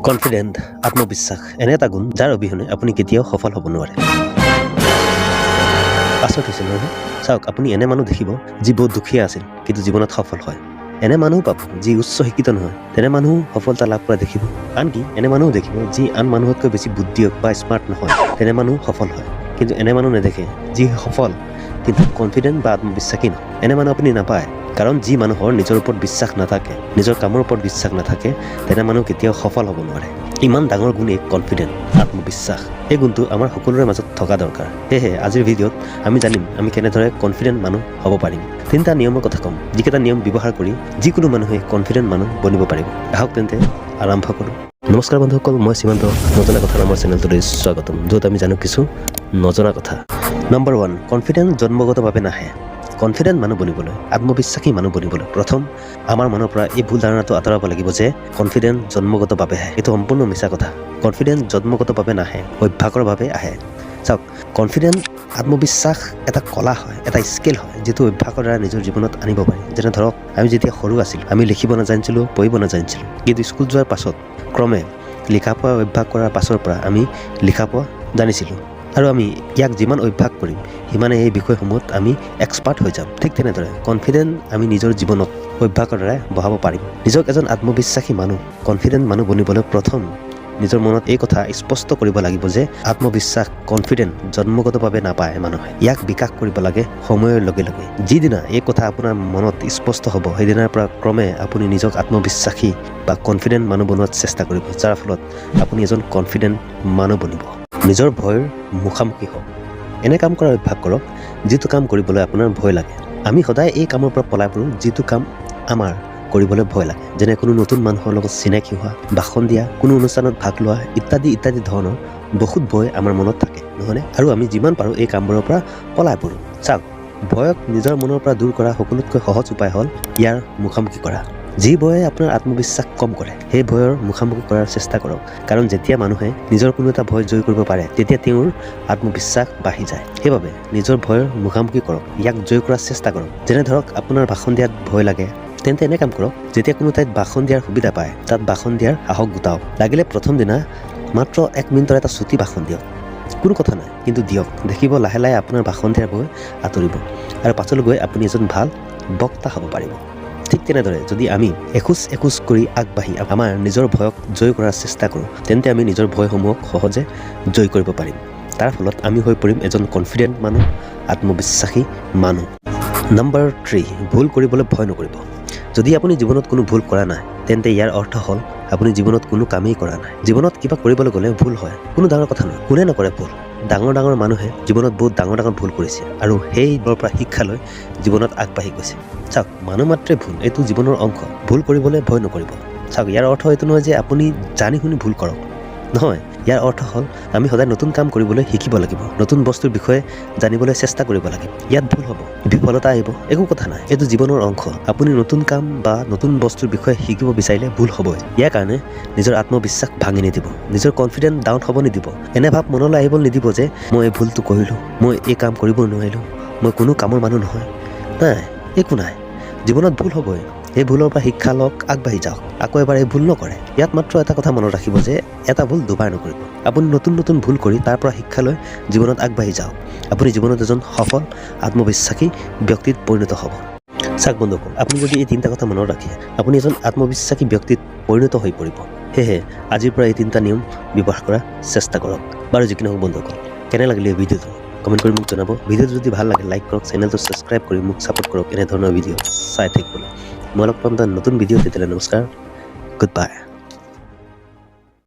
Confident আত্মবিশ্বাস এনে এটা গুণ যাৰ অবিহনে আপুনি কেতিয়াও সফল হ'ব নোৱাৰে। পাছত হৈছে নহয় চাওক, আপুনি এনে মানুহ দেখিব যি বহুত দুখীয়া আছিল কিন্তু জীৱনত সফল হয়। এনে মানুহ পাব যি উচ্চ শিক্ষিত নহয়, তেনে মানুহ সফলতা লাভ কৰা দেখিব। আনকি এনে মানুহ দেখিব যি আন মানুহতকৈ বেছি বুদ্ধিয়ক বা স্মাৰ্ট নহয়, তেনে মানুহ সফল হয়। কিন্তু এনে মানুহ নেদেখে যি সফল কিন্তু কনফিডেন্ট বা আত্মবিশ্বাসী নহয়। এনে মানুহ আপুনি নাপায়, কাৰণ যি মানুহৰ নিজৰ ওপৰত বিশ্বাস নাথাকে, নিজৰ কামৰ ওপৰত বিশ্বাস নাথাকে, তেনে মানুহ কেতিয়াও সফল হ'ব নোৱাৰে। ইমান ডাঙৰ গুণ এক কনফিডেন্ট আত্মবিশ্বাস। এই গুণটো আমাৰ সকলোৰে মাজত থকা দৰকাৰ। সেয়েহে আজিৰ ভিডিঅ'ত আমি জানিম আমি কেনেদৰে কনফিডেন্ট মানুহ হ'ব পাৰিম। 3টা নিয়মৰ কথা ক'ম, যিকেইটা নিয়ম ব্যৱহাৰ কৰি যিকোনো মানুহে কনফিডেন্ট মানুহ বনিব পাৰিব। আহক তেন্তে আৰম্ভ কৰোঁ। নমস্কাৰ বন্ধুসকল, মই সীমান্ত নজনা কথা নামৰ চেনেলটোলৈ স্বাগতম, য'ত আমি জানো কিছু নজনা কথা। নম্বৰ 1, কনফিডেন্ট জন্মগতভাৱে নাহে। কনফিডেন্ট মানুহ বনিবলৈ, আত্মবিশ্বাসী মানুহ বনিবলৈ প্ৰথম আমাৰ মনৰ পৰা এই ভুল ধাৰণাটো আঁতৰাব লাগিব যে কনফিডেন্ট জন্মগতভাৱে আহে। এইটো সম্পূৰ্ণ মিছা কথা। কনফিডেন্ট জন্মগতভাৱে নাহে, অভ্যাসৰ বাবে আহে। চাওক, কনফিডেন্ট আত্মবিশ্বাস এটা কলা হয়, এটা স্কিল হয়, যিটো অভ্যাসৰ দ্বাৰা নিজৰ জীৱনত আনিব পাৰি। যেনে ধৰক, আমি যেতিয়া সৰু আছিলোঁ আমি লিখিব নাজানিছিলোঁ, পঢ়িব নাজানিছিলোঁ, কিন্তু স্কুল যোৱাৰ পাছত ক্ৰমে লিখা পঢ়া অভ্যাস কৰাৰ পাছৰ পৰা আমি লিখা পঢ়া জানিছিলোঁ। আৰু আমি ইয়াক যিমান অভ্যাস কৰিম সিমানে এই বিষয়সমূহত আমি এক্সপাৰ্ট হৈ যাম। ঠিক তেনেদৰে কনফিডেন্ট আমি নিজৰ জীৱনত অভ্যাসৰ দ্বাৰা বঢ়াব পাৰিম। নিজক এজন আত্মবিশ্বাসী মানুহ, কনফিডেন্ট মানুহ বনিবলৈ প্ৰথম নিজৰ মনত এই কথা স্পষ্ট কৰিব লাগিব যে আত্মবিশ্বাস, কনফিডেন্ট জন্মগতভাৱে নাপায় মানুহে। ইয়াক বিকাশ কৰিব লাগে সময়ৰ লগে লগে। যিদিনা এই কথা আপোনাৰ মনত স্পষ্ট হ'ব, সেইদিনাৰ পৰা ক্ৰমে আপুনি নিজক আত্মবিশ্বাসী বা কনফিডেন্ট মানুহ বনোৱাৰ চেষ্টা কৰিব, যাৰ ফলত আপুনি এজন কনফিডেন্ট মানুহ বনিব। নিজৰ ভয়ৰ মুখামুখি হওক। এনে কাম কৰাৰ অভ্যাস কৰক যিটো কাম কৰিবলৈ আপোনাৰ ভয় লাগে। আমি সদায় এই কামৰ পৰা পলাই ফুৰোঁ যিটো কাম আমাৰ কৰিবলৈ ভয় লাগে। যেনে কোনো নতুন মানুহৰ লগত চিনাকি হোৱা, ভাষণ দিয়া, কোনো অনুষ্ঠানত ভাগ লোৱা ইত্যাদি ইত্যাদি ধৰণৰ বহুত ভয় আমাৰ মনত থাকে, নহয়নে? আৰু আমি যিমান পাৰোঁ এই কামবোৰৰ পৰা পলাই ফুৰোঁ। চাওক, ভয়ক নিজৰ মনৰ পৰা দূৰ কৰা সকলোতকৈ সহজ উপায় হ'ল ইয়াৰ মুখামুখি কৰা। যি ভয়ে আপোনাৰ আত্মবিশ্বাস কম কৰে সেই ভয়ৰ মুখামুখি কৰাৰ চেষ্টা কৰক, কাৰণ যেতিয়া মানুহে নিজৰ কোনো এটা ভয় জয় কৰিব পাৰে তেতিয়া তেওঁৰ আত্মবিশ্বাস বাঢ়ি যায়। সেইবাবে নিজৰ ভয়ৰ মুখামুখি কৰক, ইয়াক জয় কৰাৰ চেষ্টা কৰক। যেনে ধৰক, আপোনাৰ ভাষণ দিয়াত ভয় লাগে, তেন্তে এনে কাম কৰক, যেতিয়া কোনো ঠাইত ভাষণ দিয়াৰ সুবিধা পায় তাত ভাষণ দিয়াৰ সাহস গোটাওক। লাগিলে প্ৰথম দিনা মাত্ৰ 1 মিনিটৰ এটা চুটি ভাষণ দিয়ক, কোনো কথা নাই, কিন্তু দিয়ক। দেখিব লাহে লাহে আপোনাৰ ভাষণ দিয়াৰ ভয় আঁতৰিব আৰু পাছলৈ গৈ আপুনি এজন ভাল বক্তা হ'ব পাৰিব। ঠিক তেনেদৰে যদি আমি এখোজ এখোজ কৰি আগবাঢ়ি আমাৰ নিজৰ ভয়ক জয় কৰাৰ চেষ্টা কৰোঁ, তেন্তে আমি নিজৰ ভয়সমূহক সহজে জয় কৰিব পাৰিম। তাৰ ফলত আমি হৈ পৰিম এজন কনফিডেন্ট মানুহ, আত্মবিশ্বাসী মানুহ। নম্বৰ 3, ভুল কৰিবলৈ ভয় নকৰিব। যদি আপুনি জীৱনত কোনো ভুল কৰা নাই, তেন্তে ইয়াৰ অৰ্থ হ'ল আপুনি জীৱনত কোনো কামেই কৰা নাই। জীৱনত কিবা কৰিবলৈ গ'লে ভুল হয়, কোনো ডাঙৰ কথা নহয়। কোনে নকৰে ভুল? ডাঙৰ ডাঙৰ মানুহে জীৱনত বহুত ডাঙৰ ডাঙৰ ভুল কৰিছে আৰু সেইবোৰৰ পৰা শিক্ষা লৈ জীৱনত আগবাঢ়ি গৈছে। চাওক, মানুহ মাত্ৰে ভুল, এইটো জীৱনৰ অংশ। ভুল কৰিবলৈ ভয় নকৰিব। চাওক, ইয়াৰ অৰ্থ এইটো নহয় যে আপুনি জানি শুনি ভুল কৰক, নহয়। ইয়াৰ অৰ্থ হ'ল আমি সদায় নতুন কাম কৰিবলৈ শিকিব লাগিব, নতুন বস্তুৰ বিষয়ে জানিবলৈ চেষ্টা কৰিব লাগিব। ইয়াত ভুল হ'ব, বিফলতা আহিব, একো কথা নাই, এইটো জীৱনৰ অংশ। আপুনি নতুন কাম বা নতুন বস্তুৰ বিষয়ে শিকিব বিচাৰিলে ভুল হ'বই। ইয়াৰ কাৰণে নিজৰ আত্মবিশ্বাস ভাঙি নিদিব, নিজৰ কনফিডেন্ট ডাউন হ'ব নিদিব। এনে ভাৱ মনলৈ আহিব নিদিব যে মই এই ভুলটো কৰিলোঁ, মই এই কাম কৰিব নোৱাৰিলোঁ, মই কোনো কামৰ মানুহ নহয়। নাই, একো নাই, জীৱনত ভুল হ'বই। এই ভুলৰ পৰা শিক্ষা লওক, আগবাঢ়ি যাওক, আকৌ এবাৰ এই ভুল নকৰে। ইয়াত মাত্ৰ এটা কথা মনত ৰাখিব যে এটা ভুল দুবাৰ নকৰিব। আপুনি নতুন নতুন ভুল কৰি তাৰ পৰা শিক্ষা লৈ জীৱনত আগবাঢ়ি যাওক। আপুনি জীৱনত এজন সফল আত্মবিশ্বাসী ব্যক্তিত পৰিণত হ'ব। চাওক বন্ধুসকল, আপুনি যদি এই 3টা কথা মনত ৰাখে আপুনি এজন আত্মবিশ্বাসী ব্যক্তিত পৰিণত হৈ পৰিব। সেয়েহে আজিৰ পৰা এই 3টা নিয়ম ব্যৱহাৰ কৰাৰ চেষ্টা কৰক। বাৰু যি কি নহওক বন্ধুসকল, কেনে লাগিলে এই ভিডিঅ'টো কমেণ্ট কৰি মোক জনাব। ভিডিঅ'টো যদি ভাল লাগে লাইক কৰক, চেনেলটো ছাবস্ক্ৰাইব কৰি মোক ছাপোৰ্ট কৰক এনেধৰণৰ ভিডিঅ' চাই থাকিবলৈ। মই লগ পাম এটা নতুন ভিডিঅ'। তেতিয়ালৈ নমস্কাৰ, গুড বাই।